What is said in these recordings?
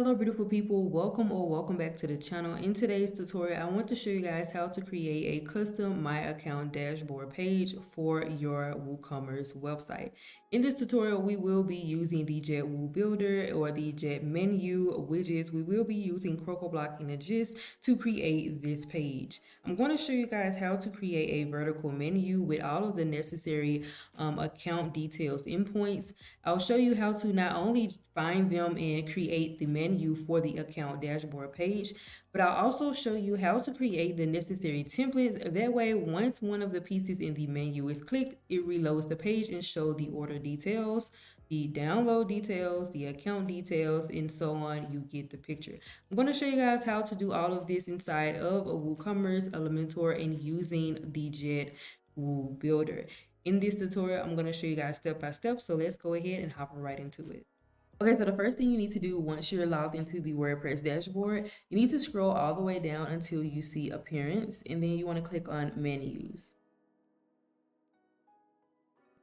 Hello beautiful people, welcome back to the channel. In today's tutorial, I want to show you guys how to create a custom My Account dashboard page for your WooCommerce website. In this tutorial, we will be using the JetWooBuilder or the JetMenu widgets. We will be using CrocoBlock images to create this page. I'm going to show you guys how to create a vertical menu with all of the necessary account details endpoints. I'll show you how to not only find them and create the menu for the account dashboard page, but I'll also show you how to create the necessary templates. That way, once one of the pieces in the menu is clicked, it reloads the page and shows the order details, the download details, the account details, and so on. You get the picture. I'm going to show you guys how to do all of this inside of a WooCommerce, Elementor, and using the JetWooBuilder. In this tutorial, I'm going to show you guys step by step. So let's go ahead and hop right into it. Okay, so the first thing you need to do once you're logged into the WordPress dashboard, you need to scroll all the way down until you see Appearance, and then you want to click on Menus.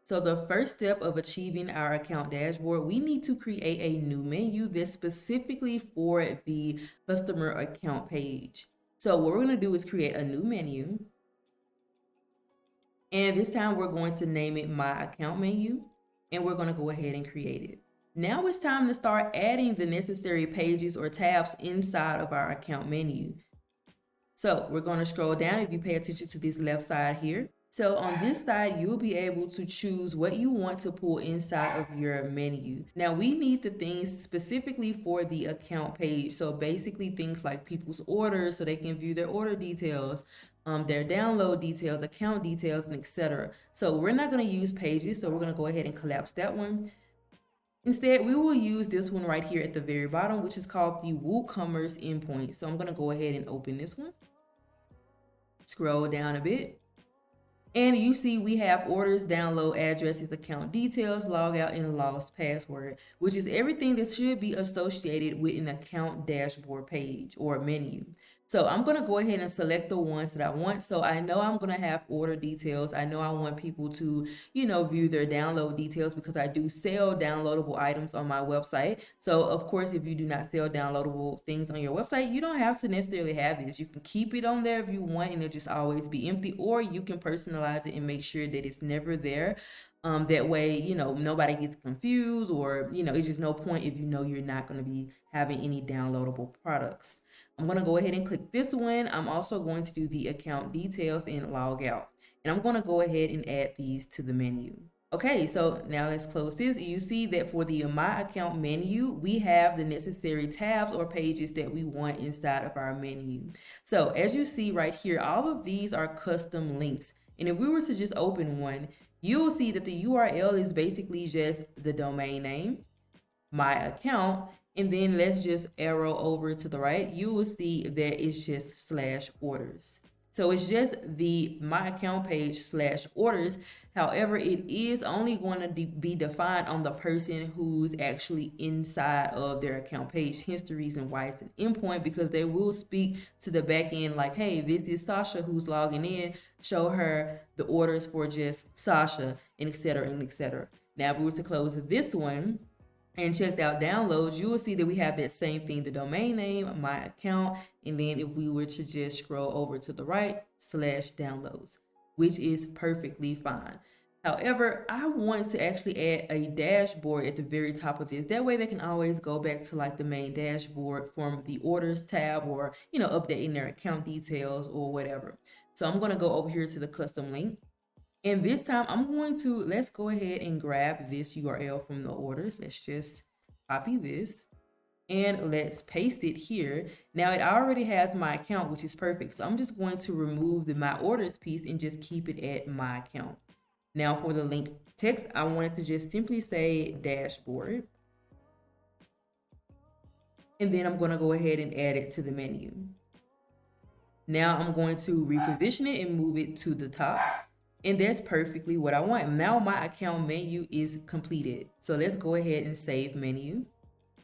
So the first step of achieving our account dashboard, we need to create a new menu that's specifically for the customer account page. So what we're going to do is create a new menu. And this time we're going to name it My Account Menu, and we're going to go ahead and create it. Now it's time to start adding the necessary pages or tabs inside of our account menu. So we're going to scroll down if you pay attention to this left side here. So on this side, you'll be able to choose what you want to pull inside of your menu. Now we need the things specifically for the account page. So basically things like people's orders so they can view their order details, their download details, account details, and etc. So we're not going to use pages. So we're going to go ahead and collapse that one. Instead, we will use this one right here at the very bottom, which is called the WooCommerce endpoint. So I'm going to go ahead and open this one. Scroll down a bit. And you see we have orders, download, addresses, account details, logout, and lost password, which is everything that should be associated with an account dashboard page or menu. So I'm going to go ahead and select the ones that I want. So I know I'm going to have order details. I know I want people to, view their download details because I do sell downloadable items on my website. So of course, if you do not sell downloadable things on your website, you don't have to necessarily have this. You can keep it on there if you want and it'll just always be empty, or you can personalize it and make sure that it's never there. That way, nobody gets confused, or, it's just no point if you're not going to be having any downloadable products. I'm going to go ahead and click this one. I'm also going to do the account details and log out. And I'm going to go ahead and add these to the menu. Okay, so now let's close this. You see that for the My Account menu, we have the necessary tabs or pages that we want inside of our menu. So as you see right here, all of these are custom links. And if we were to just open one, you will see that the URL is basically just the domain name, my account, and then let's just arrow over to the right. You will see that it's just /orders. So it's just the My Account page /orders. However, it is only going to be defined on the person who's actually inside of their account page. Hence the reason why it's an endpoint, because they will speak to the back end like, hey, this is Sasha who's logging in. Show her the orders for just Sasha, and etc. and etc. Now, if we were to close this one and checked out downloads, you will see that we have that same thing, the domain name, my account, and then if we were to just scroll over to the right, /downloads, which is perfectly fine. However, I want to actually add a dashboard at the very top of this. That way they can always go back to like the main dashboard from the orders tab, or, updating their account details or whatever. So I'm going to go over here to the custom link. And this time let's go ahead and grab this URL from the orders. Let's just copy this and let's paste it here. Now it already has my account, which is perfect. So I'm just going to remove the my orders piece and just keep it at my account. Now for the link text, I wanted to just simply say dashboard. And then I'm going to go ahead and add it to the menu. Now I'm going to reposition it and move it to the top. And that's perfectly what I want. Now my account menu is completed. So let's go ahead and save menu.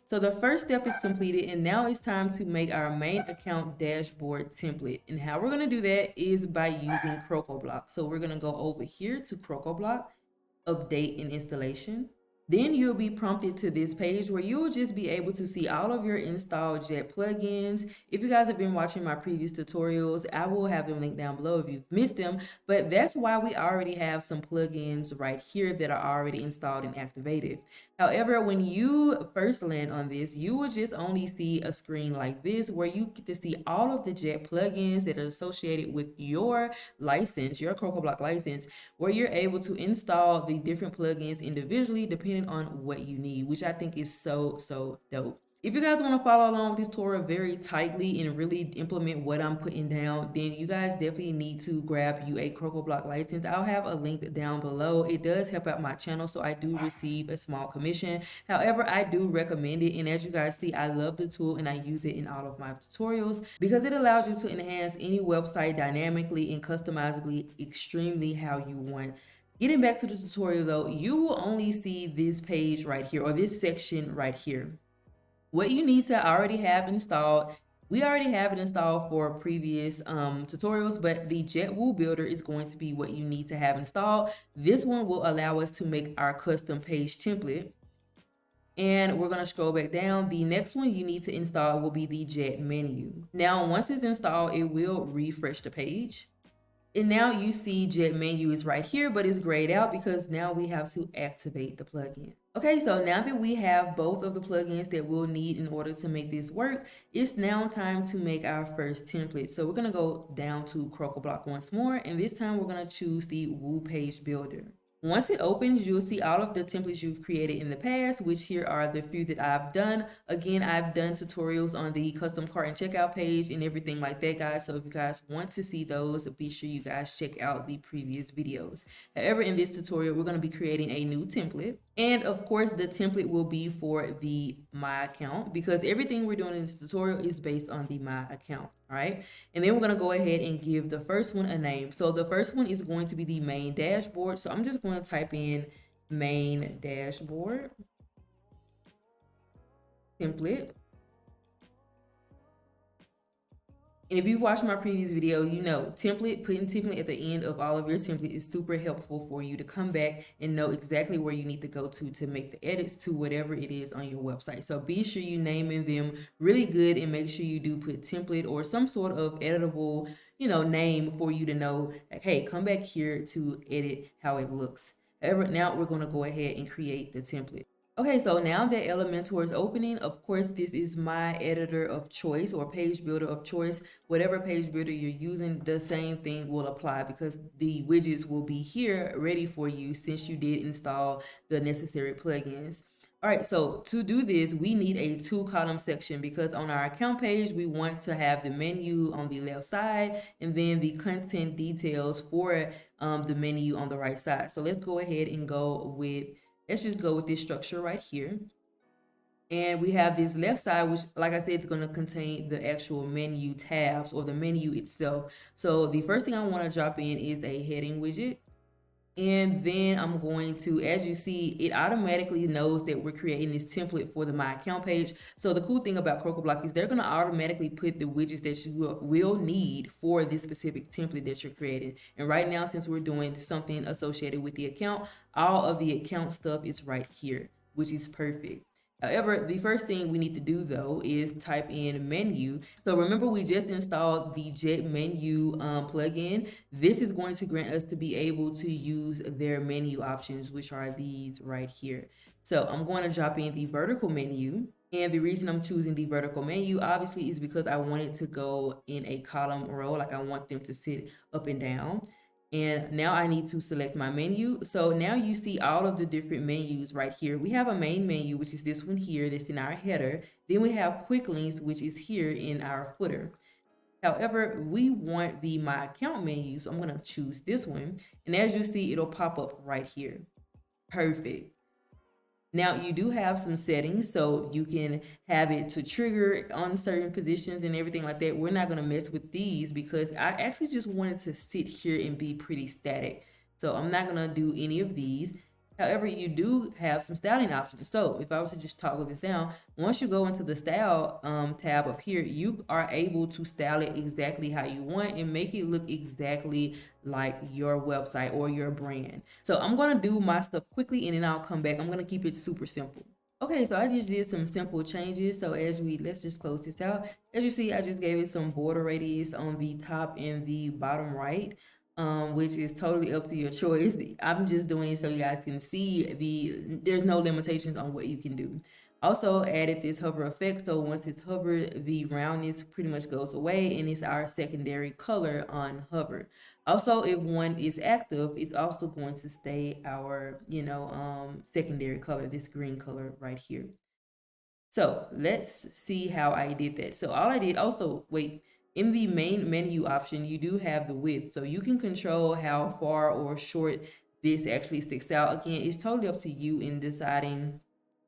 So the first step is completed, and now it's time to make our main account dashboard template. And how we're going to do that is by using CrocoBlock. So we're going to go over here to CrocoBlock, update and installation. Then you'll be prompted to this page where you'll just be able to see all of your installed Jet plugins. If you guys have been watching my previous tutorials, I will have them linked down below if you've missed them, but that's why we already have some plugins right here that are already installed and activated. However, when you first land on this, you will just only see a screen like this where you get to see all of the Jet plugins that are associated with your license, your CrocoBlock license, where you're able to install the different plugins individually depending on what you need, which I think is so dope. If you guys want to follow along with this tutorial very tightly and really implement what I'm putting down, then you guys definitely need to grab you a CrocoBlock license. I'll have a link down below. It does help out my channel, so I do receive a small commission. However, I do recommend it, and as you guys see, I love the tool and I use it in all of my tutorials because it allows you to enhance any website dynamically and customizably extremely how you want. Getting back to the tutorial though, you will only see this page right here, or this section right here. What you need to already have installed, we already have it installed for previous tutorials, but the JetWooBuilder is going to be what you need to have installed. This one will allow us to make our custom page template. And we're going to scroll back down. The next one you need to install will be the JetMenu. Now, once it's installed, it will refresh the page. And now you see JetMenu is right here, but it's grayed out because now we have to activate the plugin. Okay, so now that we have both of the plugins that we'll need in order to make this work, it's now time to make our first template. So we're gonna go down to CrocoBlock once more, and this time we're gonna choose the Woo Page Builder. Once it opens, you'll see all of the templates you've created in the past, which here are the few that I've done. Again, I've done tutorials on the custom cart and checkout page and everything like that, guys. So if you guys want to see those, be sure you guys check out the previous videos. However, in this tutorial, we're going to be creating a new template. And of course, the template will be for the My Account because everything we're doing in this tutorial is based on the My Account. All right. And then we're going to go ahead and give the first one a name. So the first one is going to be the main dashboard. So I'm just going to type in main dashboard template. And if you've watched my previous video, you know putting template at the end of all of your template is super helpful for you to come back and know exactly where you need to go to make the edits to whatever it is on your website. So be sure you naming them really good and make sure you do put template or some sort of editable, name for you to know, like, hey, come back here to edit how it looks. However, now we're going to go ahead and create the template. Okay, so now that Elementor is opening, of course, this is my editor of choice or page builder of choice. Whatever page builder you're using, the same thing will apply because the widgets will be here ready for you since you did install the necessary plugins. All right, so to do this, we need a 2-column section because on our account page, we want to have the menu on the left side and then the content details for the menu on the right side. So let's go ahead and let's just go with this structure right here. And we have this left side, which, like I said, is going to contain the actual menu tabs or the menu itself. So the first thing I want to drop in is a heading widget. And then I'm going to, as you see, it automatically knows that we're creating this template for the My Account page. So the cool thing about CrocoBlock is they're going to automatically put the widgets that you will need for this specific template that you're creating. And right now, since we're doing something associated with the account, all of the account stuff is right here, which is perfect. However, the first thing we need to do though is type in menu. So remember, we just installed the JetMenu plugin. This is going to grant us to be able to use their menu options, which are these right here. So I'm going to drop in the vertical menu. And the reason I'm choosing the vertical menu obviously is because I want it to go in a column row, like I want them to sit up and down. And now I need to select my menu. So now you see all of the different menus right here. We have a main menu, which is this one here that's in our header. Then we have quick links, which is here in our footer. However, we want the My Account menu, so I'm going to choose this one. And as you see, it'll pop up right here. Perfect. Now you do have some settings, so you can have it to trigger on certain positions and everything like that. We're not going to mess with these because I actually just wanted to sit here and be pretty static. So I'm not going to do any of these. However, you do have some styling options. So if I was to just toggle this down, once you go into the style tab up here, you are able to style it exactly how you want and make it look exactly like your website or your brand. So I'm going to do my stuff quickly and then I'll come back. I'm going to keep it super simple. Okay, so I just did some simple changes. So let's just close this out. As you see, I just gave it some border radius on the top and the bottom right. Which is totally up to your choice. I'm just doing it so you guys can see there's no limitations on what you can do. Also added this hover effect, so once it's hovered, the roundness pretty much goes away and it's our secondary color on hover. Also, if one is active, it's also going to stay our, secondary color, this green color right here. So let's see how I did that. So all I did also, wait, in the main menu option, you do have the width. So you can control how far or short this actually sticks out. Again, it's totally up to you in deciding,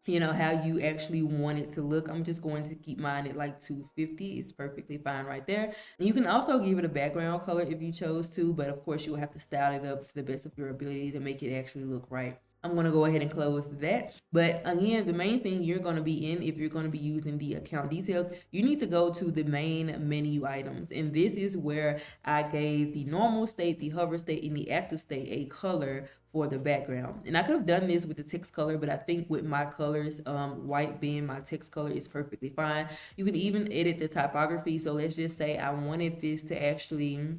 how you actually want it to look. I'm just going to keep mine at like 250. It's perfectly fine right there. And you can also give it a background color if you chose to, but of course you will have to style it up to the best of your ability to make it actually look right. I'm going to go ahead and close that. But again, the main thing you're going to be in, if you're going to be using the account details, you need to go to the main menu items. And this is where I gave the normal state, the hover state, and the active state a color for the background. And I could have done this with the text color, but I think with my colors, white being my text color, is perfectly fine. You can even edit the typography. So let's just say I wanted this to actually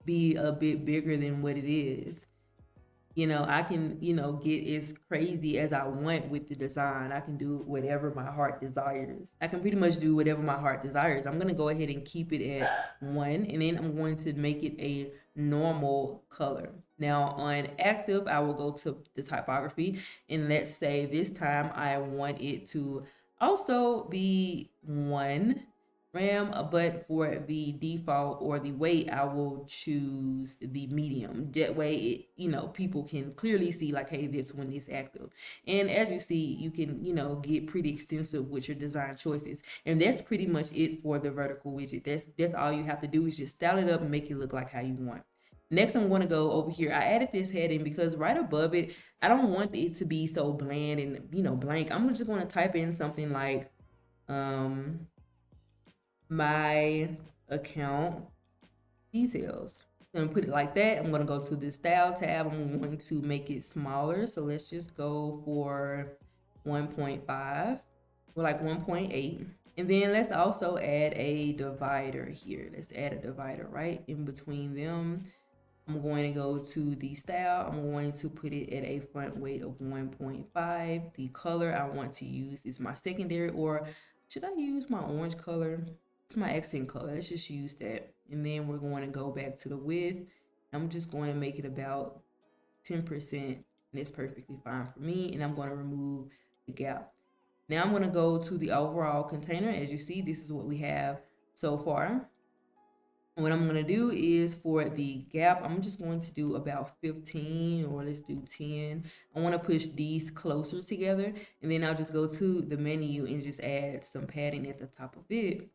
be a bit bigger than what it is. I can, get as crazy as I want with the design. I can do whatever my heart desires. I can pretty much do whatever my heart desires. I'm going to go ahead and keep it at 1, and then I'm going to make it a normal color. Now on active, I will go to the typography, and let's say this time I want it to also be 1 RAM, but for the default or the weight, I will choose the medium. That way, people can clearly see like, hey, this one is active. And as you see, you can, get pretty extensive with your design choices. And that's pretty much it for the vertical widget. That's all you have to do is just style it up and make it look like how you want. Next, I'm going to go over here. I added this heading because right above it, I don't want it to be so bland and, blank. I'm just going to type in something like, my account details. I'm going to put it like that. I'm going to go to the style tab. I'm going to make it smaller. So let's just go for 1.5 or like 1.8. And then let's also add a divider here. Let's add a divider right in between them. I'm going to go to the style. I'm going to put it at a front weight of 1.5. The color I want to use is my secondary, or should I use my orange color? It's my accent color. Let's just use that. And then we're going to go back to the width. I'm just going to make it about 10%. And it's perfectly fine for me. And I'm going to remove the gap. Now I'm going to go to the overall container. As you see, this is what we have so far. What I'm going to do is for the gap, I'm just going to do about 15, or let's do 10. I want to push these closer together. And then I'll just go to the menu and just add some padding at the top of it.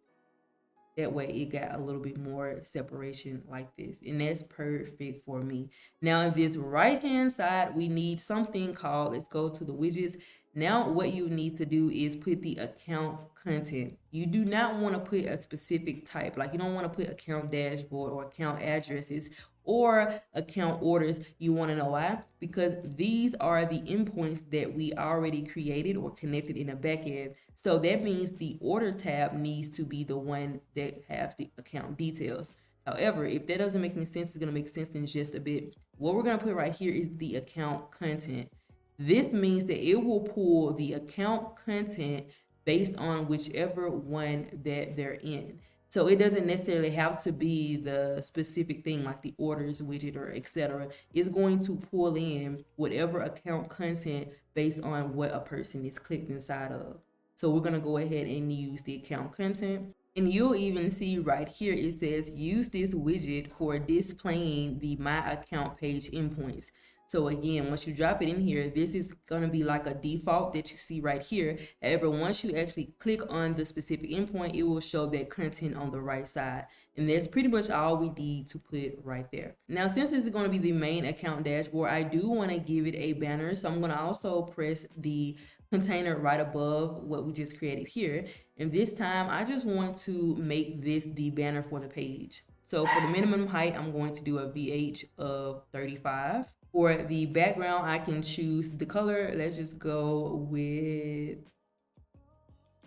That way it got a little bit more separation like this. And that's perfect for me. Now in this right hand side, we need something called, let's go to the widgets. Now what you need to do is put the account content. You do not want to put a specific type. Like you don't want to put account dashboard or account addresses or account orders. You want to know why? Because these are the endpoints that we already created or connected in the backend. So that means the order tab needs to be the one that has the account details. However, if that doesn't make any sense, it's going to make sense in just a bit. What we're going to put right here is the account content. This means that it will pull the account content based on whichever one that they're in. So it doesn't necessarily have to be the specific thing like the orders widget or etc. It's going to pull in whatever account content based on what a person is clicked inside of. So we're going to go ahead and use the account content. And you'll even see right here, it says use this widget for displaying the My Account page endpoints. So again, once you drop it in here, this is going to be like a default that you see right here. However, once you actually click on the specific endpoint, it will show that content on the right side. And that's pretty much all we need to put right there. Now, since this is going to be the main account dashboard, I do want to give it a banner. So I'm going to also press the container right above what we just created here. And this time, I just want to make this the banner for the page. So for the minimum height, I'm going to do a VH of 35. For the background, I can choose the color. Let's just go with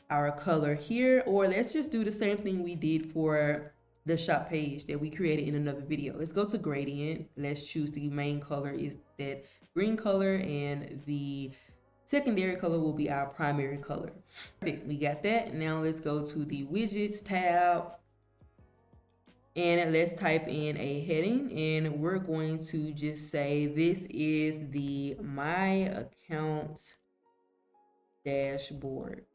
our color here, or let's just do the same thing we did for the shop page that we created in another video. Let's go to gradient. Let's choose the main color is that green color, and the secondary color will be our primary color. Perfect, we got that. Now let's go to the widgets tab. And let's type in a heading, and we're going to just say this is the My Account Dashboard.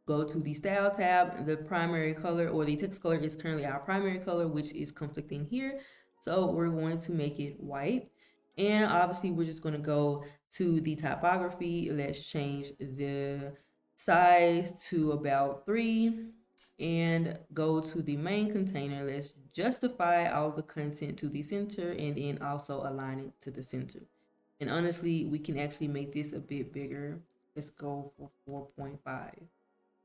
Go to the Style tab. The primary color or the text color is currently our primary color, which is conflicting here. So we're going to make it white. And obviously, we're just going to go to the typography. Let's change the size to about 3. And go to the main container. Let's justify all the content to the center, and then also align it to the center. And honestly, we can actually make this a bit bigger. Let's go for 4.5.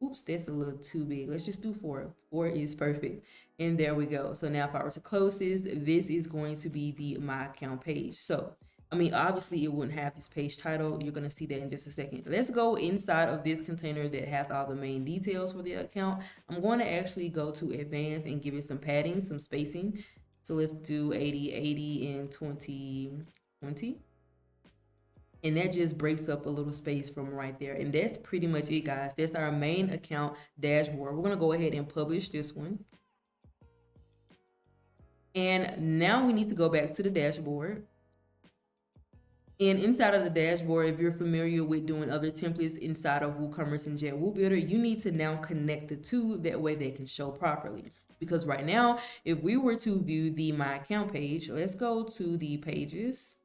Oops, that's a little too big. Let's just do 4. 4 is perfect. And there we go. So now if I were to close this, this is going to be the My Account page. So I mean, obviously it wouldn't have this page title. You're going to see that in just a second. Let's go inside of this container that has all the main details for the account. I'm going to actually go to advanced and give it some padding, some spacing. So let's do 80, 80, and 20, 20. And that just breaks up a little space from right there. And that's pretty much it, guys. That's our main account dashboard. We're going to go ahead and publish this one. And now we need to go back to the dashboard. And inside of the dashboard, if you're familiar with doing other templates inside of WooCommerce and JetWooBuilder, you need to now connect the two. That way they can show properly. Because right now, if we were to view the My Account page, let's go to the pages.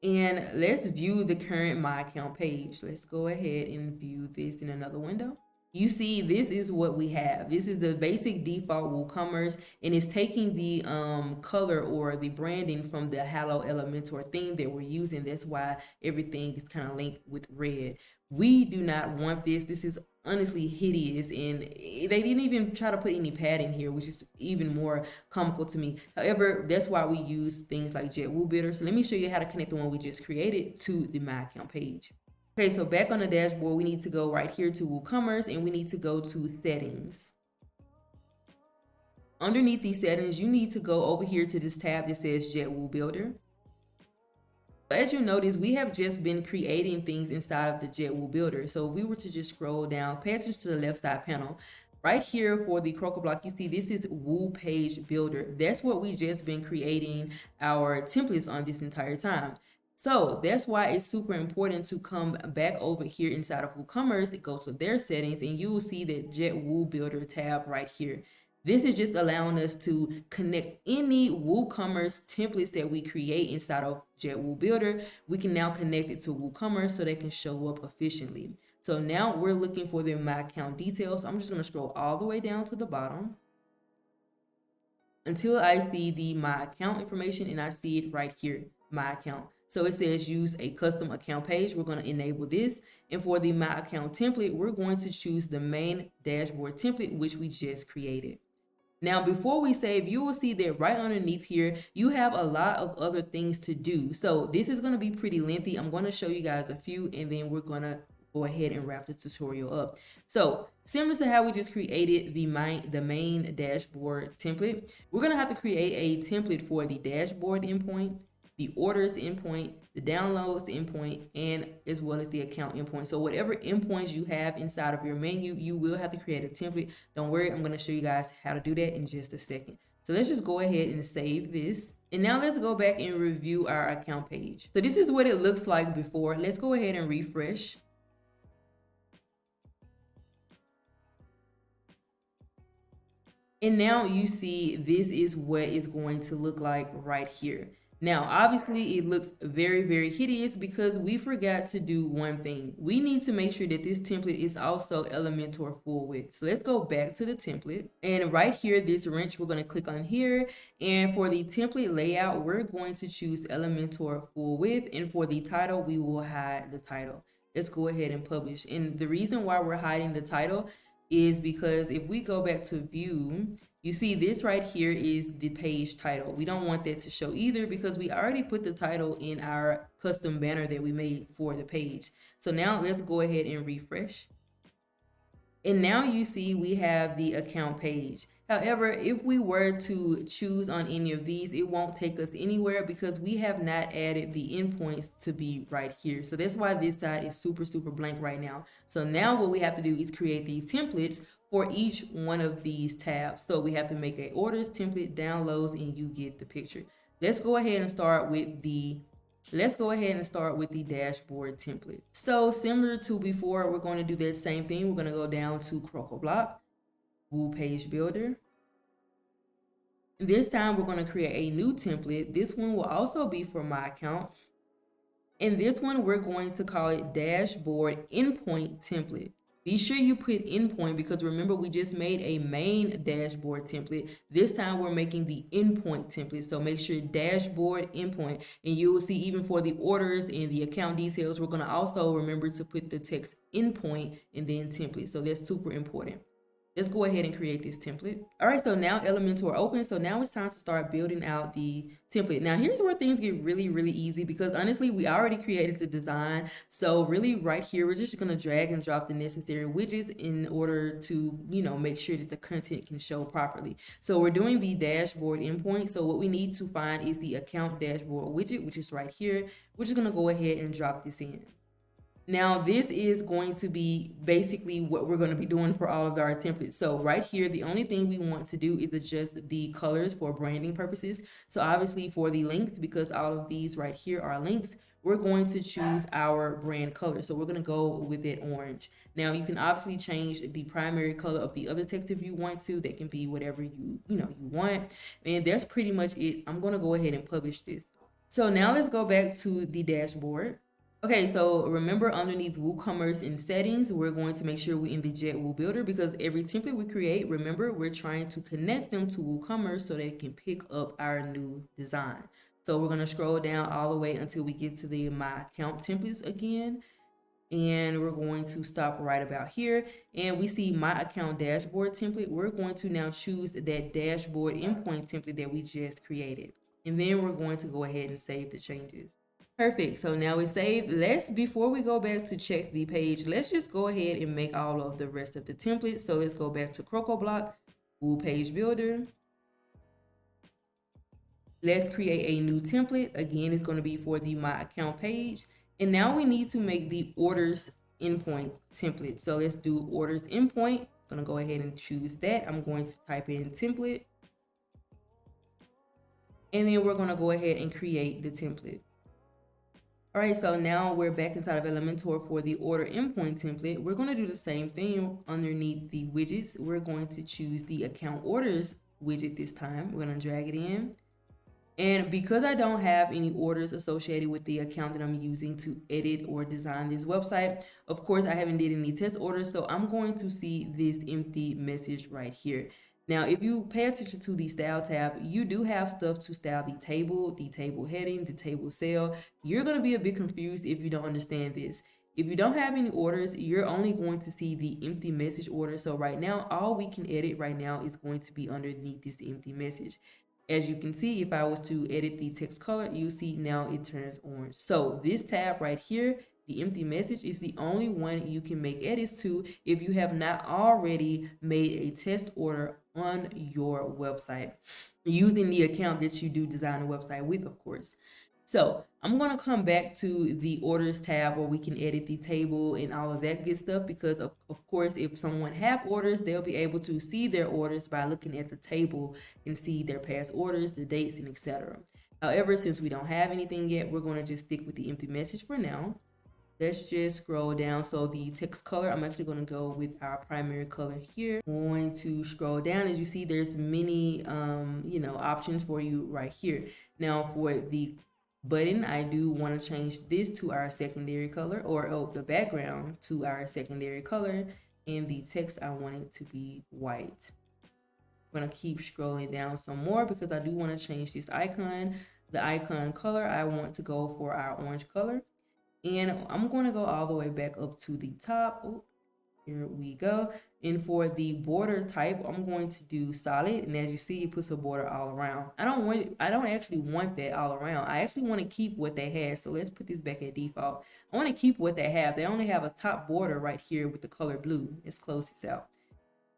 And let's view the current My Account page. Let's go ahead and view this in another window. You see, this is what we have. This is the basic default WooCommerce, and it's taking the color or the branding from the Hello Elementor theme that we're using. That's why everything is kind of linked with red. We do not want this. This is honestly hideous, and they didn't even try to put any padding here, which is even more comical to me. However, that's why we use things like JetWooBuilder. So let me show you how to connect the one we just created to the My Account page. Okay, so back on the dashboard, we need to go right here to WooCommerce, and we need to go to settings. Underneath these settings, you need to go over here to this tab that says JetWooBuilder. As you notice, we have just been creating things inside of the JetWooBuilder. So if we were to just scroll down, pay attention to the left side panel. Right here for the croco block, you see this is Woo Page Builder. That's what we just been creating our templates on this entire time. So that's why it's super important to come back over here inside of WooCommerce, go to their settings, and you will see that JetWooBuilder tab right here. This is just allowing us to connect any WooCommerce templates that we create inside of JetWooBuilder. We can now connect it to WooCommerce so they can show up efficiently. So now we're looking for the My Account details. I'm just going to scroll all the way down to the bottom until I see the My Account information, and I see it right here, My Account. So it says use a custom account page. We're going to enable this. And for the My Account template, we're going to choose the main dashboard template, which we just created. Now, before we save, you will see that right underneath here, you have a lot of other things to do. So this is going to be pretty lengthy. I'm going to show you guys a few, and then we're going to go ahead and wrap the tutorial up. So similar to how we just created the main dashboard template, we're going to have to create a template for the dashboard endpoint, the orders endpoint, the downloads endpoint, and as well as the account endpoint. So whatever endpoints you have inside of your menu, you will have to create a template. Don't worry, I'm going to show you guys how to do that in just a second. So let's just go ahead and save this. And now let's go back and review our account page. So this is what it looks like before. Let's go ahead and refresh. And now you see this is what it's going to look like right here. Now, obviously it looks very, very hideous because we forgot to do one thing. We need to make sure that this template is also Elementor full width. So let's go back to the template, and right here, this wrench, we're going to click on here. And for the template layout, we're going to choose Elementor full width. And for the title, we will hide the title. Let's go ahead and publish. And the reason why we're hiding the title is because if we go back to view, you see this right here is the page title. We don't want that to show either because we already put the title in our custom banner that we made for the page. So now let's go ahead and refresh. And now you see we have the account page. However, if we were to choose on any of these, it won't take us anywhere because we have not added the endpoints to be right here. So that's why this side is super, super blank right now. So now what we have to do is create these templates for each one of these tabs. So we have to make a orders template, downloads, and you get the picture. Let's go ahead and start with the dashboard template. So similar to before, we're going to do that same thing. We're going to go down to CrocoBlock, Woo Page Builder. This time we're going to create a new template. This one will also be for my account. And this one we're going to call it Dashboard Endpoint Template. Be sure you put endpoint because remember we just made a main dashboard template. This time we're making the endpoint template. So make sure dashboard endpoint, and you will see even for the orders and the account details, we're going to also remember to put the text endpoint and then template. So that's super important. Let's go ahead and create this template. All right, so now Elementor open. So now it's time to start building out the template. Now here's where things get really, really easy because honestly, we already created the design. So really right here, we're just gonna drag and drop the necessary widgets in order to, make sure that the content can show properly. So we're doing the dashboard endpoint. So what we need to find is the account dashboard widget, which is right here. We're just gonna go ahead and drop this in. Now, this is going to be basically what we're going to be doing for all of our templates. So right here, the only thing we want to do is adjust the colors for branding purposes. So obviously for the links, because all of these right here are links, we're going to choose our brand color. So we're going to go with it orange. Now you can obviously change the primary color of the other text if you want to. That can be whatever you want. And that's pretty much it. I'm going to go ahead and publish this. So now let's go back to the dashboard. Okay, so remember underneath WooCommerce in settings, we're going to make sure we're in the JetWooBuilder because every template we create, remember, we're trying to connect them to WooCommerce so they can pick up our new design. So we're going to scroll down all the way until we get to the My Account templates again. And we're going to stop right about here. And we see My Account Dashboard template. We're going to now choose that Dashboard Endpoint template that we just created. And then we're going to go ahead and save the changes. Perfect. So now it's saved. Before we go back to check the page, let's just go ahead and make all of the rest of the templates. So let's go back to CrocoBlock, Woo Page Builder. Let's create a new template. Again, it's going to be for the My Account page. And now we need to make the Orders Endpoint template. So let's do Orders Endpoint. I'm going to go ahead and choose that. I'm going to type in template. And then we're going to go ahead and create the template. All right, so now we're back inside of Elementor for the Order Endpoint template. We're going to do the same thing underneath the widgets. We're going to choose the Account Orders widget this time. We're going to drag it in. And because I don't have any orders associated with the account that I'm using to edit or design this website, of course, I haven't did any test orders, so I'm going to see this empty message right here. Now, if you pay attention to the style tab, you do have stuff to style the table heading, the table cell. You're going to be a bit confused if you don't understand this. If you don't have any orders, you're only going to see the empty message order. So right now, all we can edit right now is going to be underneath this empty message. As you can see, if I was to edit the text color, you see now it turns orange. So this tab right here, the empty message, is the only one you can make edits to if you have not already made a test order on your website using the account that you do design a website with, of course. So I'm going to come back to the orders tab where we can edit the table and all of that good stuff because of course, if someone have orders, they'll be able to see their orders by looking at the table and see their past orders, the dates, and etc. However, since we don't have anything yet, we're going to just stick with the empty message for now. Let's just scroll down. So the text color, I'm actually going to go with our primary color here. I'm going to scroll down. As you see, there's many, options for you right here. Now for the button, I do want to change this to our secondary color, or the background to our secondary color, and the text, I want it to be white. I'm going to keep scrolling down some more because I do want to change this icon. The icon color, I want to go for our orange color. And I'm going to go all the way back up to the top. Oh, here we go. And for the border type, I'm going to do solid. And as you see, it puts a border all around. I don't actually want that all around. I actually want to keep what they had. So let's put this back at default. I want to keep what they have. They only have a top border right here with the color blue. Let's close this out.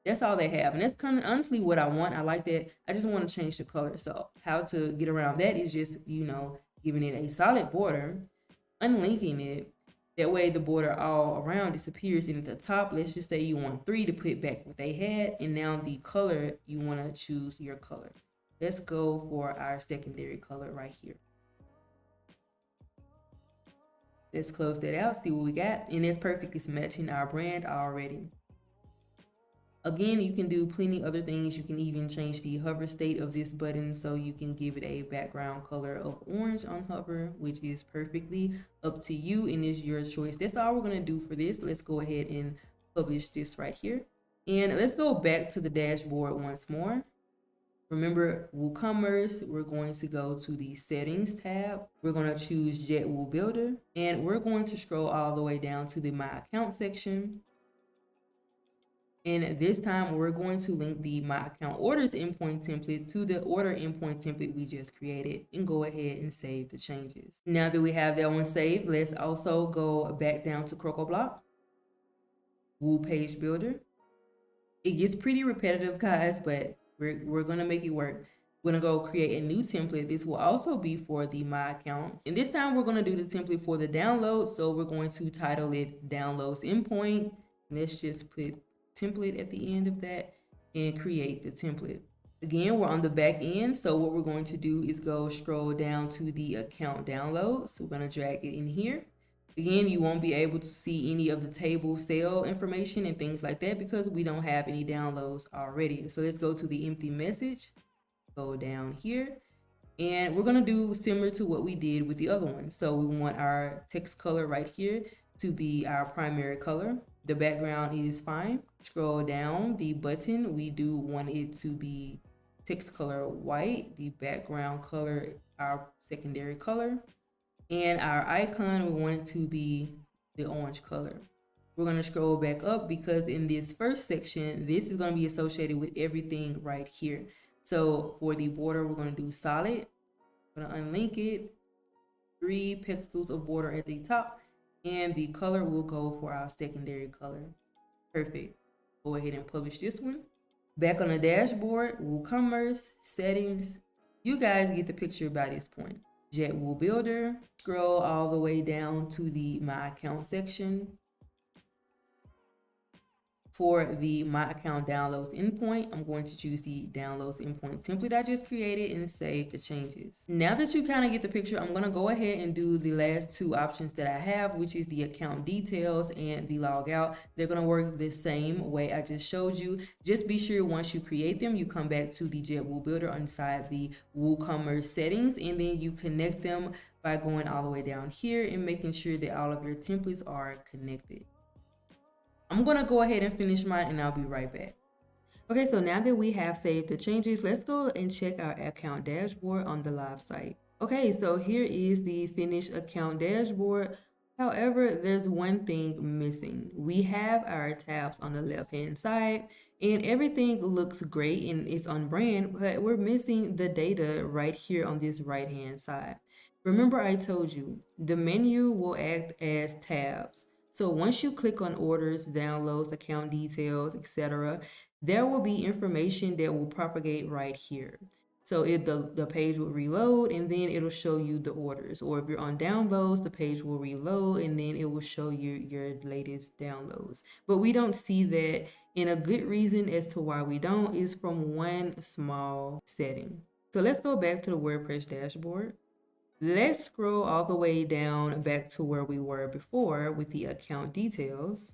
That's all they have. And that's kind of honestly what I want. I like that. I just want to change the color. So how to get around that is just, giving it a solid border, unlinking it. That way the border all around disappears. And at the top, let's just say you want 3 to put back what they had. And now the color, you want to choose your color. Let's go for our secondary color right here. Let's close that out, see what we got. And it's perfect. It's matching our brand already. Again, you can do plenty other things. You can even change the hover state of this button so you can give it a background color of orange on hover, which is perfectly up to you and is your choice. That's all we're going to do for this. Let's go ahead and publish this right here. And let's go back to the dashboard once more. Remember WooCommerce, we're going to go to the settings tab. We're going to choose JetWooBuilder, and we're going to scroll all the way down to the My Account section. And this time we're going to link the My Account Orders Endpoint template to the Order Endpoint template we just created, and go ahead and save the changes. Now that we have that one saved, let's also go back down to CrocoBlock, Woo Page Builder. It gets pretty repetitive, guys, but we're going to make it work. We're going to go create a new template. This will also be for the My Account. And this time we're going to do the template for the download. So we're going to title it Downloads Endpoint. Let's just put template at the end of that and create the template. Again, we're on the back end. So what we're going to do is go scroll down to the account downloads. So we're going to drag it in here. Again, you won't be able to see any of the table sale information and things like that because we don't have any downloads already. So let's go to the empty message, go down here, and we're going to do similar to what we did with the other one. So we want our text color right here to be our primary color. The background is fine. Scroll down, the button, we do want it to be text color white, the background color our secondary color, and our icon, we want it to be the orange color. We're going to scroll back up because in this first section, this is going to be associated with everything right here. So for the border, we're going to do solid. I'm going to unlink it, 3 pixels of border at the top, and the color will go for our secondary color. Perfect. Go ahead and publish this one. Back on the dashboard, WooCommerce, settings. You guys get the picture by this point. JetWooBuilder, scroll all the way down to the My Account section. For the My Account Downloads Endpoint, I'm going to choose the Downloads Endpoint template I just created and save the changes. Now that you kind of get the picture, I'm going to go ahead and do the last 2 options that I have, which is the account details and the log out. They're going to work the same way I just showed you. Just be sure once you create them, you come back to the JetWooBuilder inside the WooCommerce settings, and then you connect them by going all the way down here and making sure that all of your templates are connected. I'm going to go ahead and finish mine and I'll be right back. Okay, so now that we have saved the changes, let's go and check our account dashboard on the live site. Okay, so here is the finished account dashboard. However, there's one thing missing. We have our tabs on the left-hand side and everything looks great and it's on brand, but we're missing the data right here on this right-hand side. Remember I told you, the menu will act as tabs. So once you click on orders, downloads, account details, etc., there will be information that will propagate right here. So the page will reload and then it'll show you the orders. Or if you're on downloads, the page will reload and then it will show you your latest downloads. But we don't see that, and a good reason as to why we don't is from one small setting. So let's go back to the WordPress dashboard. Let's scroll all the way down back to where we were before with the account details.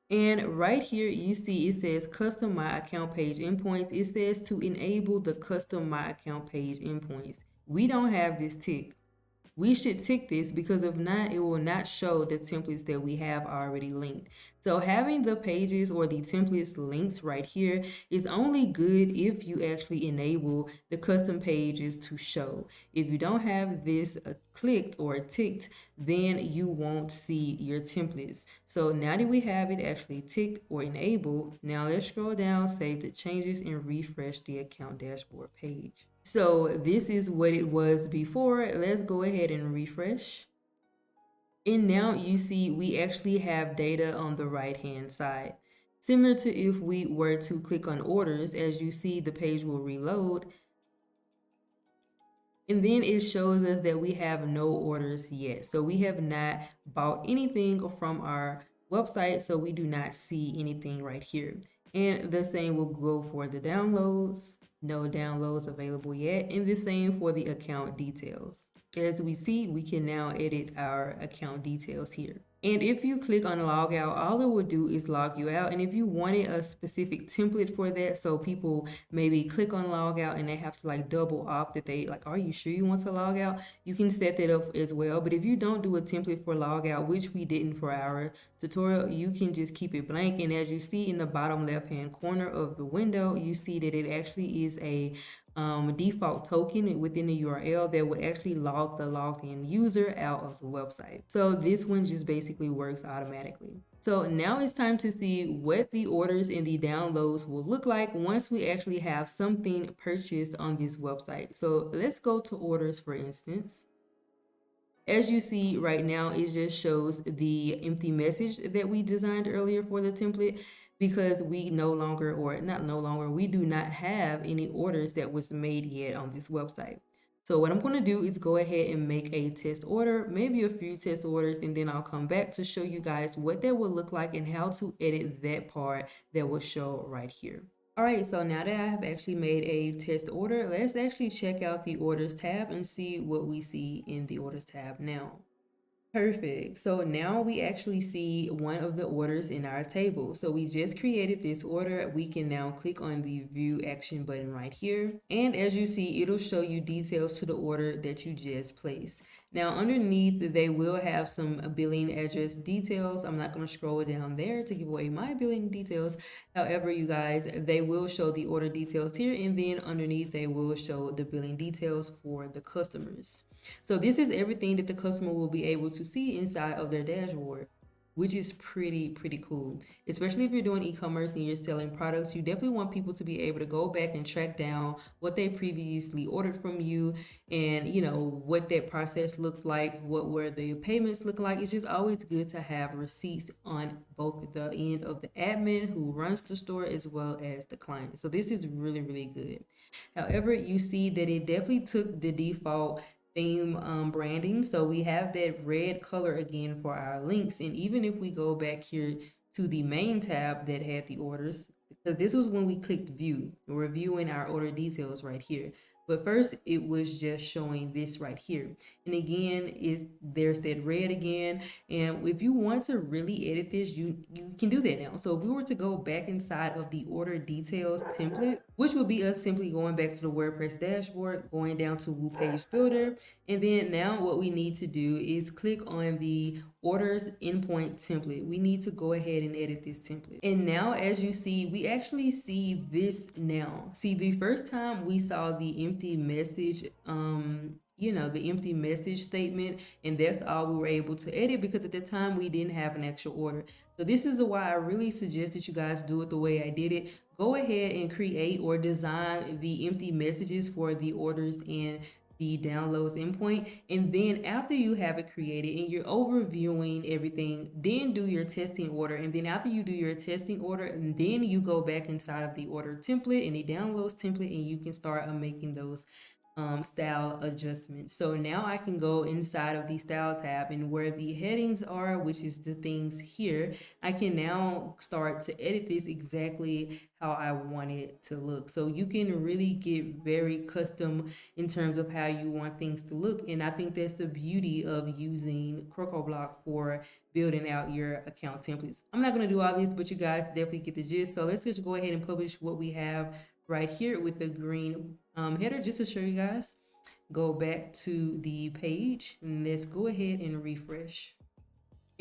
And right here, you see it says custom my account page endpoints. It says to enable the custom my account page endpoints. We don't have this ticked. We should tick this because if not, it will not show the templates that we have already linked. So having the pages or the templates linked right here is only good if you actually enable the custom pages to show. If you don't have this clicked or ticked, then you won't see your templates. So now that we have it actually ticked or enabled, now let's scroll down, save the changes, and refresh the account dashboard page. So this is what it was before. Let's go ahead and refresh. And now you see we actually have data on the right hand side. Similar to if we were to click on orders, as you see the page will reload. And then it shows us that we have no orders yet. So we have not bought anything from our website, so we do not see anything right here. And the same will go for the downloads. No downloads available yet. And the same for the account details. As we see, we can now edit our account details here. And if you click on log out, all it will do is log you out. And if you wanted a specific template for that, so people maybe click on log out and they have to like double opt that they like, are you sure you want to log out? You can set that up as well. But if you don't do a template for log out, which we didn't for our tutorial, you can just keep it blank. And as you see in the bottom left hand corner of the window, you see that it actually is a default token within the URL that would actually log the logged in user out of the website. So this one just basically works automatically. So now it's time to see what the orders and the downloads will look like once we actually have something purchased on this website. So let's go to orders, for instance. As you see right now, it just shows the empty message that we designed earlier for the template, because we no longer, or not no longer, we do not have any orders that was made yet on this website. So what I'm going to do is go ahead and make a test order, maybe a few test orders, and then I'll come back to show you guys what that will look like and how to edit that part that will show right here. All right, so now that I have actually made a test order, let's actually check out the orders tab and see what we see in the orders tab now. Perfect. So now we actually see one of the orders in our table. So we just created this order. We can now click on the view action button right here. And as you see, it'll show you details to the order that you just placed. Now underneath, they will have some billing address details. I'm not going to scroll down there to give away my billing details. However, you guys, they will show the order details here. And then underneath, they will show the billing details for the customers. So this is everything that the customer will be able to see inside of their dashboard, which is pretty cool. Especially if you're doing e-commerce and you're selling products, you definitely want people to be able to go back and track down what they previously ordered from you, and you know what that process looked like, what were the payments look like. It's just always good to have receipts on both the end of the admin who runs the store as well as the client. So this is really good. However, you see that it definitely took the default theme branding, so we have that red color again for our links. And even if we go back here to the main tab that had the orders, because this was when we clicked view, we're viewing our order details right here. But first it was just showing this right here. And again, there's that red again. And if you want to really edit this, you can do that now. So if we were to go back inside of the order details template, which would be us simply going back to the WordPress dashboard, going down to WooPageBuilder. And then now what we need to do is click on the Orders Endpoint template. We need to go ahead and edit this template. And now as you see, we actually see this now. See, the first time we saw the empty message, the empty message statement, and that's all we were able to edit because at the time we didn't have an actual order. So this is why I really suggest that you guys do it the way I did it. Go ahead and create or design the empty messages for the orders and the downloads endpoint. And then after you have it created and you're overviewing everything, then do your testing order. And then after you do your testing order, and then you go back inside of the order template and the downloads template, and you can start making those style adjustment. So now I can go inside of the style tab, and where the headings are, which is the things here, I can now start to edit this exactly how I want it to look. So you can really get very custom in terms of how you want things to look. And I think that's the beauty of using CrocoBlock for building out your account templates. I'm not going to do all this, but you guys definitely get the gist. So let's just go ahead and publish what we have right here with the green header, just to show you guys. Go back to the page and let's go ahead and refresh.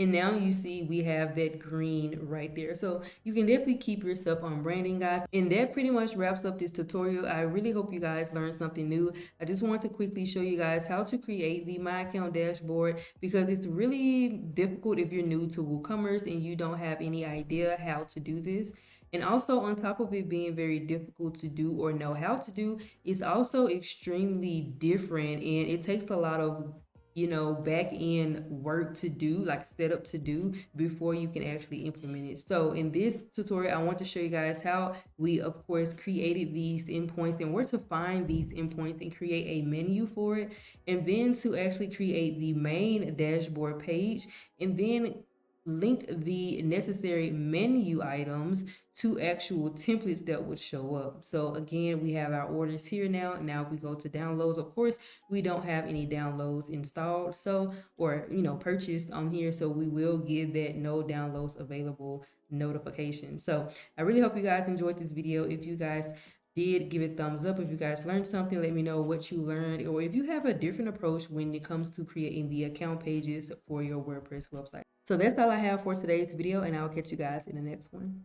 And now you see we have that green right there. So you can definitely keep your stuff on branding, guys. And that pretty much wraps up this tutorial. I really hope you guys learned something new. I just want to quickly show you guys how to create the My Account dashboard, because it's really difficult if you're new to WooCommerce and you don't have any idea how to do this. And also, on top of it being very difficult to do or know how to do, it's also extremely different, and it takes a lot of back end work to do, like setup to do, before you can actually implement it. So in this tutorial, I want to show you guys how we, of course, created these endpoints and where to find these endpoints and create a menu for it, and then to actually create the main dashboard page, and then link the necessary menu items to actual templates that would show up. So again, we have our orders here now. Now if we go to downloads, of course, we don't have any downloads installed, so, or purchased on here, so we will give that no downloads available notification. So I really hope you guys enjoyed this video. If you guys did, give it a thumbs up. If you guys learned something, let me know what you learned, or if you have a different approach when it comes to creating the account pages for your WordPress website. So that's all I have for today's video, and I'll catch you guys in the next one.